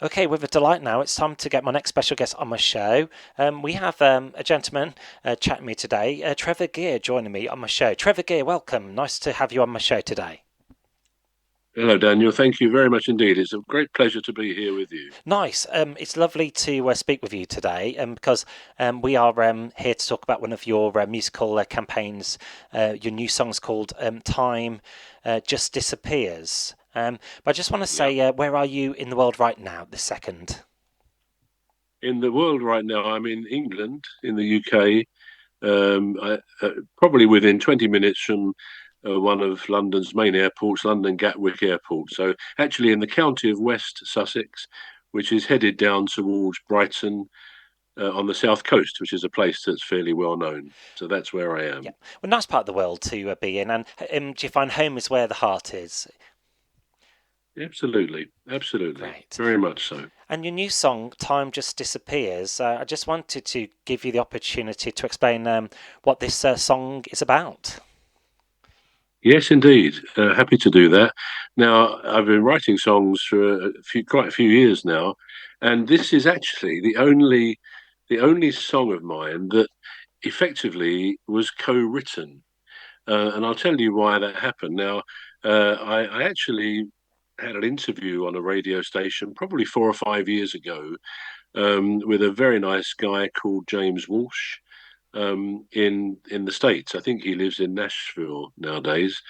Okay, with a delight now, it's time to get my next special guest on my show. We have a gentleman chatting with me today, Trevor Gear, joining me on my show. Trevor Gear, welcome. Nice to have you on my show today. Hello, Daniel. Thank you very much indeed. It's a great pleasure to be here with you. Nice. It's lovely to speak with you today because we are here to talk about one of your musical campaigns. Your new song's called Time Just Disappears. But I just want to Yeah. say, where are you in the world right now, this second? In the world right now, I'm in England, in the UK, probably within 20 minutes from one of London's main airports, London Gatwick Airport. So, actually, in the county of West Sussex, which is headed down towards Brighton on the south coast, which is a place that's fairly well known. So, that's where I Yeah. am. Well, nice part of the world to be in. And do you find home is where the heart is? Absolutely. Absolutely. Great. Very much so. And your new song, Time Just Disappears, I just wanted to give you the opportunity to explain what this song is about. Yes, indeed. Happy to do that. Now, I've been writing songs for quite a few years now, and this is actually the only song of mine that effectively was co-written. And I'll tell you why that happened. Now, I actually had an interview on a radio station probably 4 or 5 years ago with a very nice guy called James Walsh in the States. I think he lives in Nashville nowadays.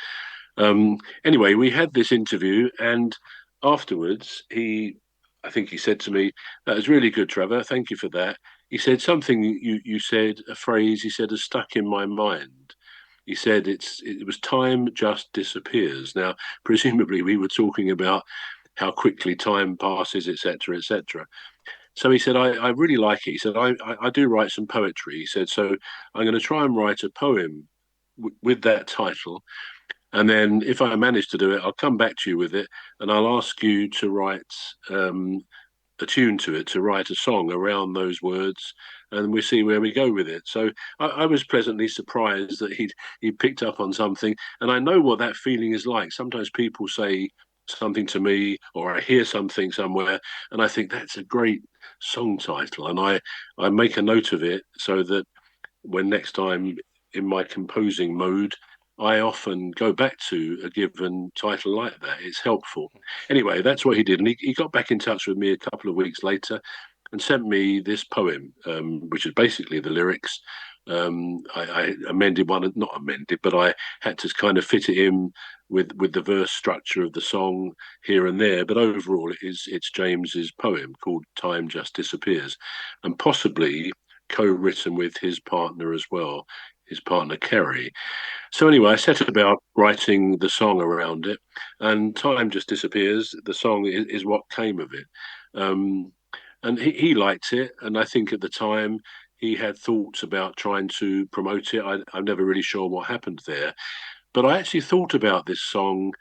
Anyway, we had this interview, and afterwards, I think he said to me, "That was really good, Trevor. Thank you for that." He said something you said, a phrase he said has stuck in my mind. He said it was time just disappears. Now, presumably, we were talking about how quickly time passes, etc., etc. So he said, I really like it. He said, I do write some poetry. He said, so I'm going to try and write a poem with that title. And then if I manage to do it, I'll come back to you with it and I'll ask you to write a tune to it, to write a song around those words. And we see where we go with it. So I was pleasantly surprised that he picked up on something, and I know what that feeling is like. Sometimes people say something to me, or I hear something somewhere, and I think that's a great song title, and I make a note of it so that when next time in my composing mode, I often go back to a given title like that. It's helpful. Anyway, that's what he did. And he got back in touch with me a couple of weeks later and sent me this poem, which is basically the lyrics. I amended one, not amended, but I had to kind of fit it in with the verse structure of the song here and there. But overall, it's James's poem called "Time Just Disappears," and possibly co-written with his partner as well, his partner Kerry. So anyway, I set about writing the song around it, and "Time Just Disappears." The song is what came of it. Um, and he liked it, and I think at the time he had thoughts about trying to promote it. I'm never really sure what happened there, but I actually thought about this song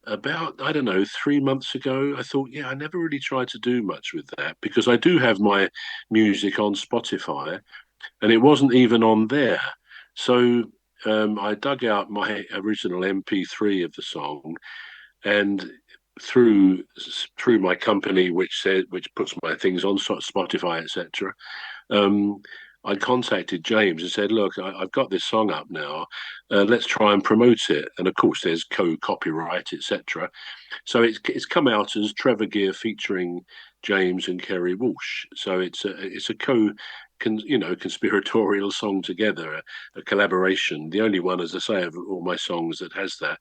about, I don't know, 3 months ago. I thought, yeah, I never really tried to do much with that because I do have my music on Spotify, and it wasn't even on there. So I dug out my original MP3 of the song, and through through my company, which puts my things on Spotify, etc. Um, I contacted James and said, "Look, I've got this song up now. Let's try and promote it." And of course, there's co-copyright, etc. So it's come out as Trevor Gear featuring James and Kerry Walsh. So it's a conspiratorial song together, a collaboration. The only one, as I say, of all my songs that has that.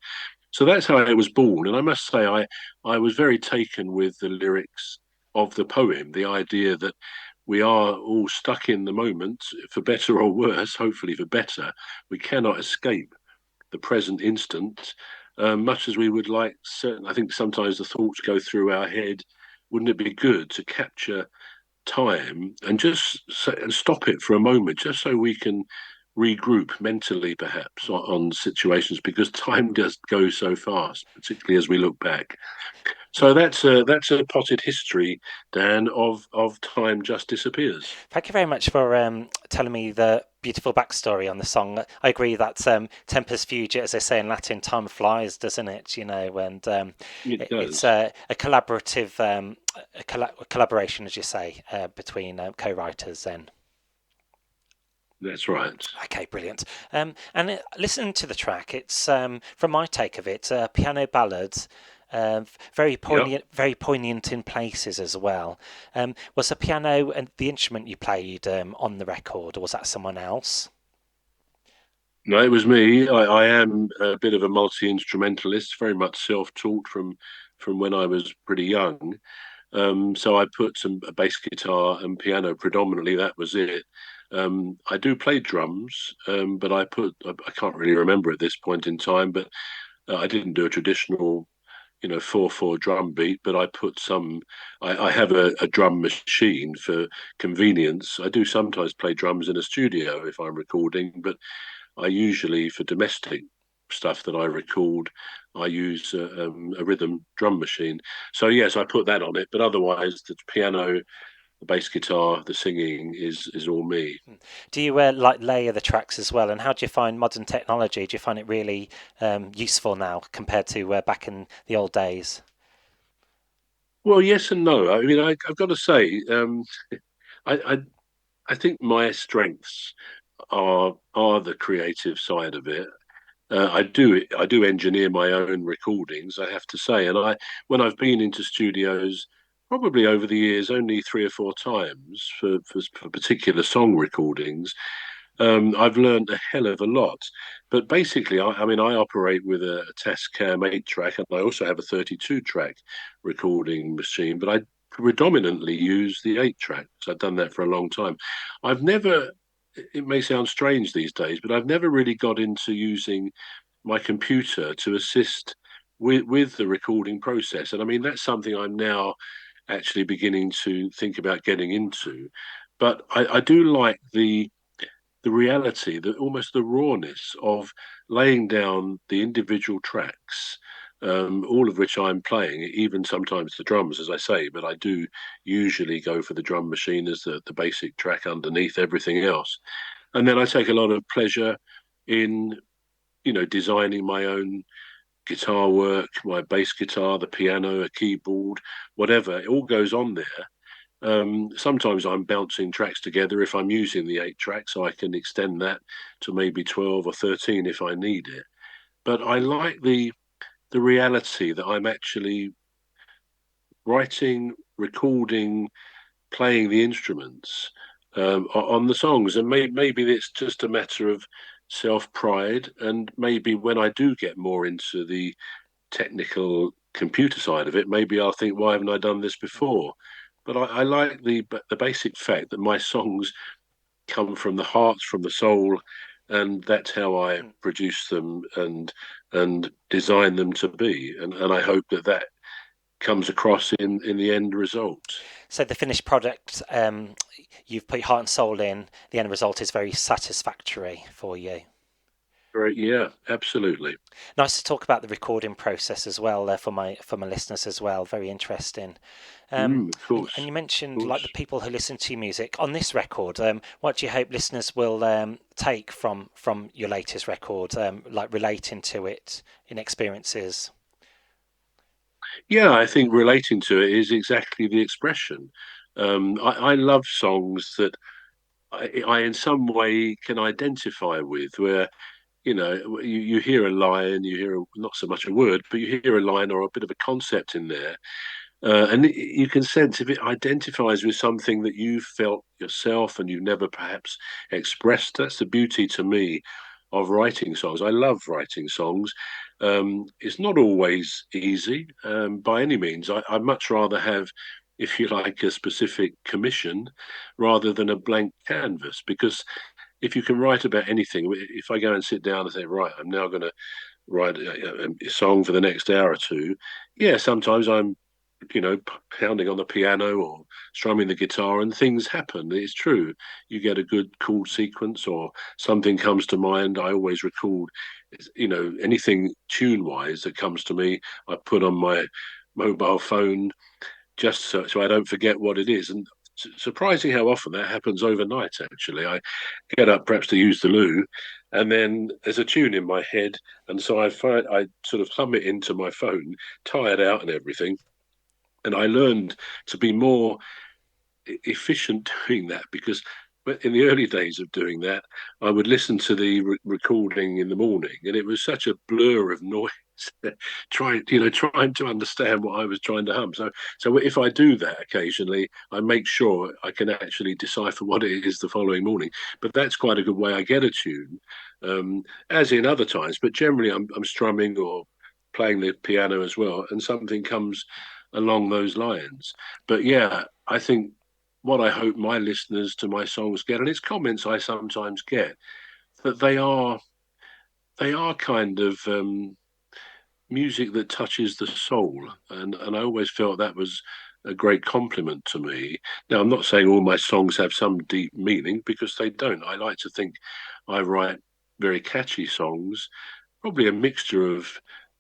So that's how it was born. And I must say, I was very taken with the lyrics of the poem, the idea that we are all stuck in the moment, for better or worse, hopefully for better. We cannot escape the present instant, much as we would like. Certain, I think sometimes the thoughts go through our head. Wouldn't it be good to capture time and just stop it for a moment, just so we can regroup mentally, perhaps, on situations, because time does go so fast, particularly as we look back. So that's a potted history, Dan, of time just disappears. Thank you very much for telling me the beautiful backstory on the song. I agree that tempus fugit, as they say in Latin, time flies, doesn't it? And It it's does. a collaborative collaboration, as you say, between co-writers. Then, That's right. okay, brilliant. And listening to the track, it's from my take of it, piano ballad. Yeah. Very poignant in places as well. Was the piano and the instrument you played on the record, or was that someone else? No, it was me. I am a bit of a multi-instrumentalist, very much self-taught from when I was pretty young. So I put some a bass guitar and piano predominantly. That was it. I do play drums, but I can't really remember at this point in time. But I didn't do a traditional, 4/4 drum beat. But I put some. I have a drum machine for convenience. I do sometimes play drums in a studio if I'm recording, but I usually, for domestic stuff that I record, I use a rhythm drum machine. So yes, I put that on it, but otherwise, the piano, the bass guitar, the singing is all me. Do you like layer the tracks as well? And how do you find modern technology? Do you find it really useful now compared to back in the old days? Well, yes and no. I mean, I've got to say, I, I I think my strengths are the creative side of it. I do engineer my own recordings, I have to say, and I when I've been into studios, probably over the years, only 3 or 4 times for particular song recordings. I've learned a hell of a lot. But basically, I mean, I operate with a Tascam 8 track, and I also have a 32 track recording machine, but I predominantly use the 8 track. So I've done that for a long time. I've never, it may sound strange these days, but I've never really got into using my computer to assist with the recording process. And I mean, that's something I'm now actually beginning to think about getting into. But I do like the reality, the almost the rawness of laying down the individual tracks, all of which I'm playing, even sometimes the drums, as I say, but I do usually go for the drum machine as the basic track underneath everything else. And then I take a lot of pleasure in, designing my own guitar work, my bass guitar, the piano, a keyboard, whatever. It all goes on there. Sometimes I'm bouncing tracks together if I'm using the 8 track, so I can extend that to maybe 12 or 13 if I need it. But I like the reality that I'm actually writing, recording, playing the instruments on the songs, and maybe it's just a matter of self pride, and maybe when I do get more into the technical computer side of it, maybe I'll think, why haven't I done this before? But I like the basic fact that my songs come from the heart, from the soul, and that's how I Mm. produce them and design them to be. And I hope that that comes across in the end result. So the finished product, you've put your heart and soul in. The end result is very satisfactory for you. Right, yeah, absolutely. Nice to talk about the recording process as well, for my listeners as well. Very interesting. Of And course, you of mentioned like the course. people who listen to your music on this record. What do you hope listeners will take from your latest record, like relating to it in experiences? Yeah, I think relating to it is exactly the expression. I love songs that I in some way can identify with, where you hear a line, you hear not so much a word, but you hear a line or a bit of a concept in there, and you can sense if it identifies with something that you felt yourself and you've never perhaps expressed. That's the beauty to me of writing songs. I love writing songs. It's not always easy by any means. I'd much rather have, if you like, a specific commission rather than a blank canvas, because if you can write about anything, if I go and sit down and say, right, I'm now going to write a song for the next hour or two, yeah, sometimes I'm, pounding on the piano or strumming the guitar and things happen. It's true. You get a good chord sequence or something comes to mind. I always record, anything tune wise that comes to me, I put on my mobile phone just so I don't forget what it is. And surprising how often that happens overnight. Actually, I get up perhaps to use the loo, and then there's a tune in my head, and so I sort of hum it into my phone, tired out and everything. And I learned to be more efficient doing that because in the early days of doing that, I would listen to the recording in the morning, and it was such a blur of noise. Trying to understand what I was trying to hum. So if I do that occasionally, I make sure I can actually decipher what it is the following morning. But that's quite a good way I get a tune, as in other times. But generally, I'm strumming or playing the piano as well, and something comes along those lines. But yeah, I think what I hope my listeners to my songs get, and it's comments I sometimes get, that they are kind of music that touches the soul, and I always felt that was a great compliment to me. Now, I'm not saying all my songs have some deep meaning because they don't. I like to think I write very catchy songs, probably a mixture of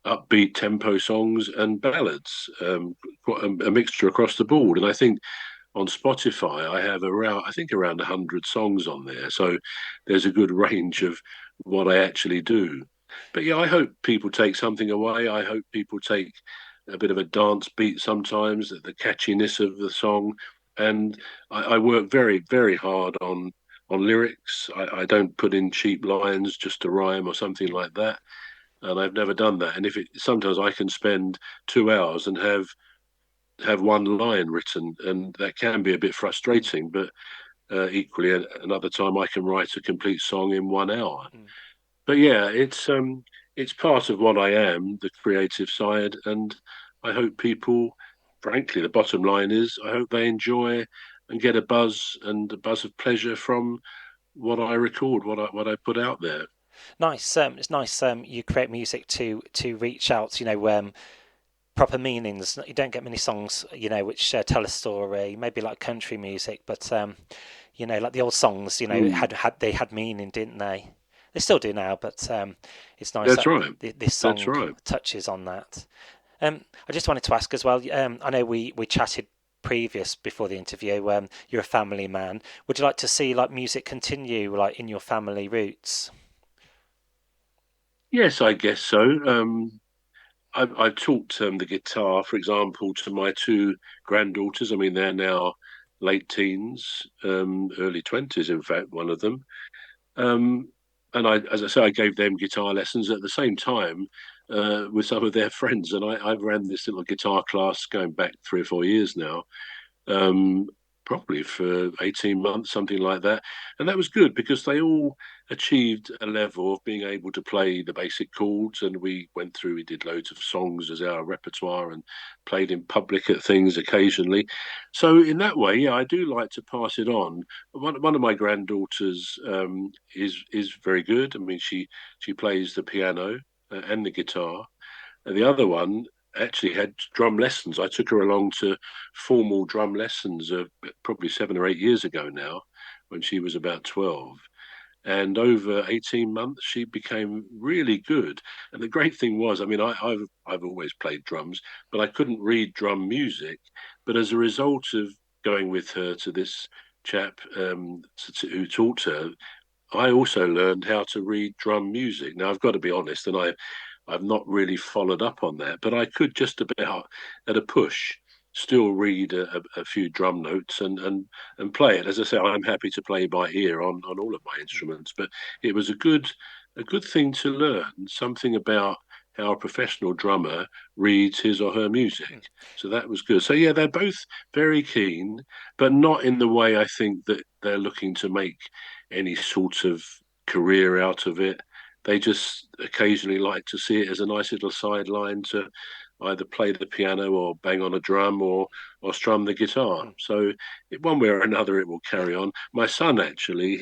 upbeat tempo songs and ballads, a mixture across the board. And I think on Spotify, I have around 100 songs on there. So there's a good range of what I actually do. But yeah, I hope people take something away. I hope people take a bit of a dance beat sometimes, the catchiness of the song. And I work very, very hard on lyrics. I don't put in cheap lines just to rhyme or something like that. And I've never done that. And if it sometimes I can spend 2 hours and have one line written, and that can be a bit Mm, frustrating. But equally, another time I can write a complete song in 1 hour. mm. But yeah, it's part of what I am, the creative side, and I hope people, frankly, the bottom line is, I hope they enjoy and get a buzz of pleasure from what I record, what I put out there. Nice. It's nice. You create music to reach out. Proper meanings. You don't get many songs, which tell a story. Maybe like country music, but like the old songs, Mm, had meaning, didn't they? They still do now, but it's nice that's that right. this That's song right. touches on that. I just wanted to ask as well. I know we chatted previous before the interview. You're a family man. Would you like to see like music continue like in your family roots? Yes, I guess so. I've taught the guitar, for example, to my two granddaughters. I mean, they're now late teens, early 20s, in fact, one of them. Um, and as I say, I gave them guitar lessons at the same time with some of their friends. And I ran this little guitar class going back 3 or 4 years now, um, probably for 18 months, something like that. And that was good because they all achieved a level of being able to play the basic chords. And we did loads of songs as our repertoire and played in public at things occasionally. So, in that way, yeah, I do like to pass it on. One of my granddaughters is very good. I mean, she plays the piano and the guitar, and the other one actually had drum lessons. I took her along to formal drum lessons probably 7 or 8 years ago now, when she was about 12. And over 18 months, she became really good. And the great thing was, I mean, I've always played drums, but I couldn't read drum music. But as a result of going with her to this chap who taught her, I also learned how to read drum music. Now, I've got to be honest, and I've not really followed up on that, but I could just about at a push still read a few drum notes and play it. As I say, I'm happy to play by ear on all of my instruments, but it was a good thing to learn something about how a professional drummer reads his or her music. So that was good. So yeah, they're both very keen, but not in the way I think that they're looking to make any sort of career out of it. They just occasionally like to see it as a nice little sideline to either play the piano or bang on a drum or strum the guitar. Mm, So one way or another, it will yeah. carry on. My son actually,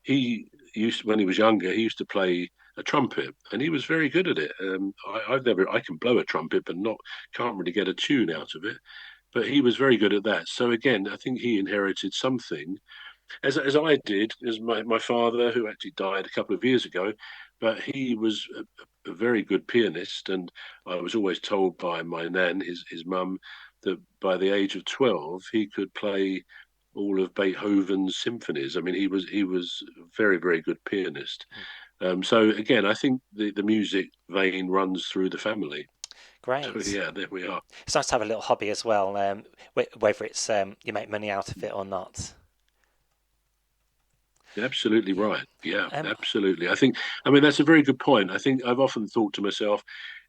he used when he was younger, he used to play a trumpet, and he was very good at it. I can blow a trumpet, but not can't really get a tune Mm, out of it. But he was very good at that. So again, I think he inherited something as I did, as my father, who actually died a couple of years ago, but he was a very good pianist, and I was always told by my nan, his mum, that by the age of 12 he could play all of Beethoven's symphonies. I mean, he was a very, very good pianist. So again, I think the music vein runs through the family. So Great. yeah, there we are. It's nice to have a little hobby as well, whether it's you make money out of it or not. Absolutely Yeah. right. Yeah, Um, absolutely. I mean, that's a very good point. I think I've often thought to myself,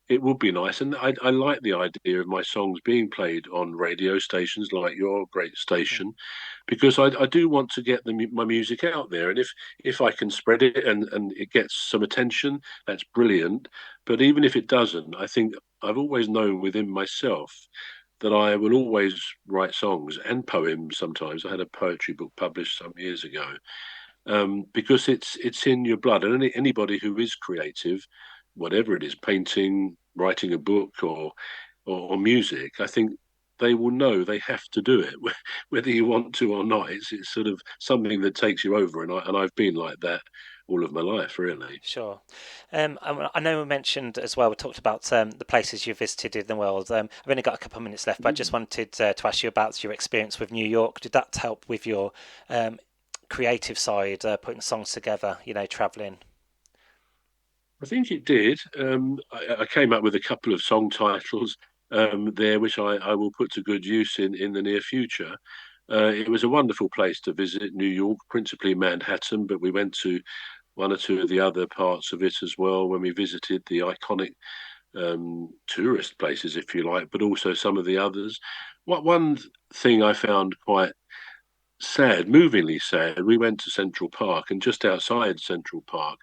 it would be nice, and I like the idea of my songs being played on radio stations like your great station, because I do want to get my music out there, and if I can spread it and it gets some attention, that's brilliant. But even if it doesn't, I think I've always known within myself that I will always write songs and poems. Sometimes I had a poetry book published some years ago, because it's in your blood. And anybody who is creative, whatever it is, painting, writing a book, or music, I think they will know they have to do it, whether you want to or not. It's sort of something that takes you over, and I've been like that all of my life, really. sure. I know we mentioned as well, we talked about the places you visited in the world. I've only got a couple of minutes left, but I just wanted to ask you about your experience with New York. Did that help with your creative side, putting songs together, traveling? I think it did. I came up with a couple of song titles there, which I will put to good use in the near future. It was a wonderful place to visit, New York, principally Manhattan, but we went to one or two of the other parts of it as well when we visited the iconic tourist places, if you like, but also some of the others. What one thing I found quite sad, movingly sad, we went to Central Park, and just outside Central Park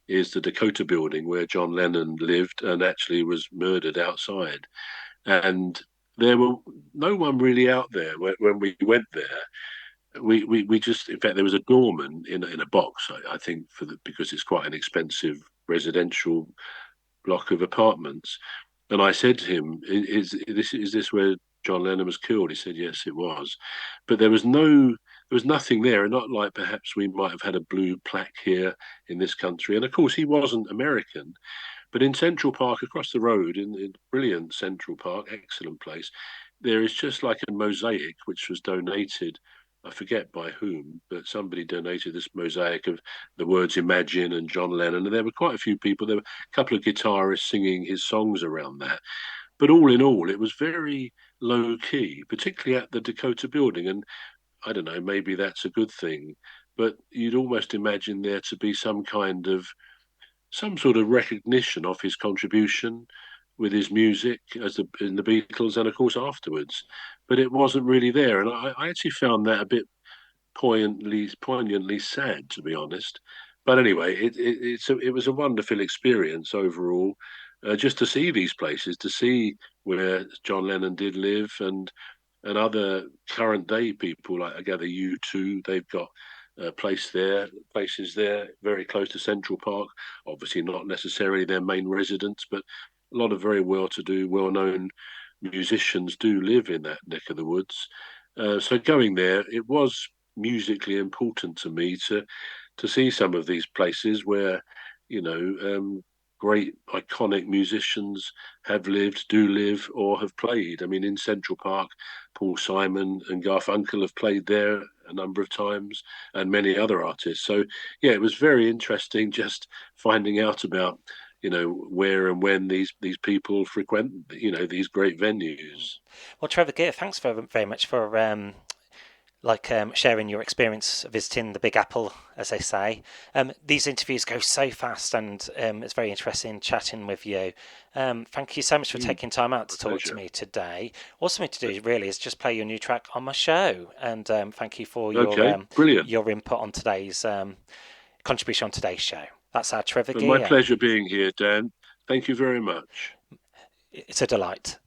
is the Dakota building where John Lennon lived and actually was murdered outside. And there were no one really out there when we went there. We just, in fact, there was a doorman in a box, I think, because it's quite an expensive residential block of apartments. And I said to him, "Is this where John Lennon was killed?" He said, "Yes, it was." But there was nothing there, and not like perhaps we might have had a blue plaque here in this country. And of course, he wasn't American, but in Central Park, across the road, in brilliant Central Park, excellent place, there is just like a mosaic which was donated. I forget by whom, but somebody donated this mosaic of the words Imagine and John Lennon. And there were quite a few people. There were a couple of guitarists singing his songs around that. But all in all, it was very low key, particularly at the Dakota building. And I don't know, maybe that's a good thing. But you'd almost imagine there to be some sort of recognition of his contribution with his music in the Beatles, and of course afterwards. But it wasn't really there, and I actually found that a bit poignantly sad, to be honest. But anyway, it was a wonderful experience overall, just to see these places, to see where John Lennon did live, and other current day people, like I gather U2, they've got places there very close to Central Park. Obviously, not necessarily their main residence, but a lot of very well-to-do, well-known musicians do live in that neck of the woods. So going there, it was musically important to me to see some of these places where, you know, great iconic musicians have lived, do live, or have played. I mean, in Central Park, Paul Simon and Garfunkel have played there a number of times, and many other artists. So, yeah, it was very interesting just finding out about, where and when these people frequent, these great venues. Well, Trevor Gear, thanks very much for sharing your experience visiting the Big Apple, as they say. These interviews go so fast, and it's very interesting chatting with you. Thank you so much for taking time out to talk to Pleasure. me today. All for me to do really is just play your new track on my show, and thank you for Okay, brilliant. your input on today's contribution on today's show. That's our Trevor And my Gear. pleasure being here, Dan. Thank you very much. It's a delight.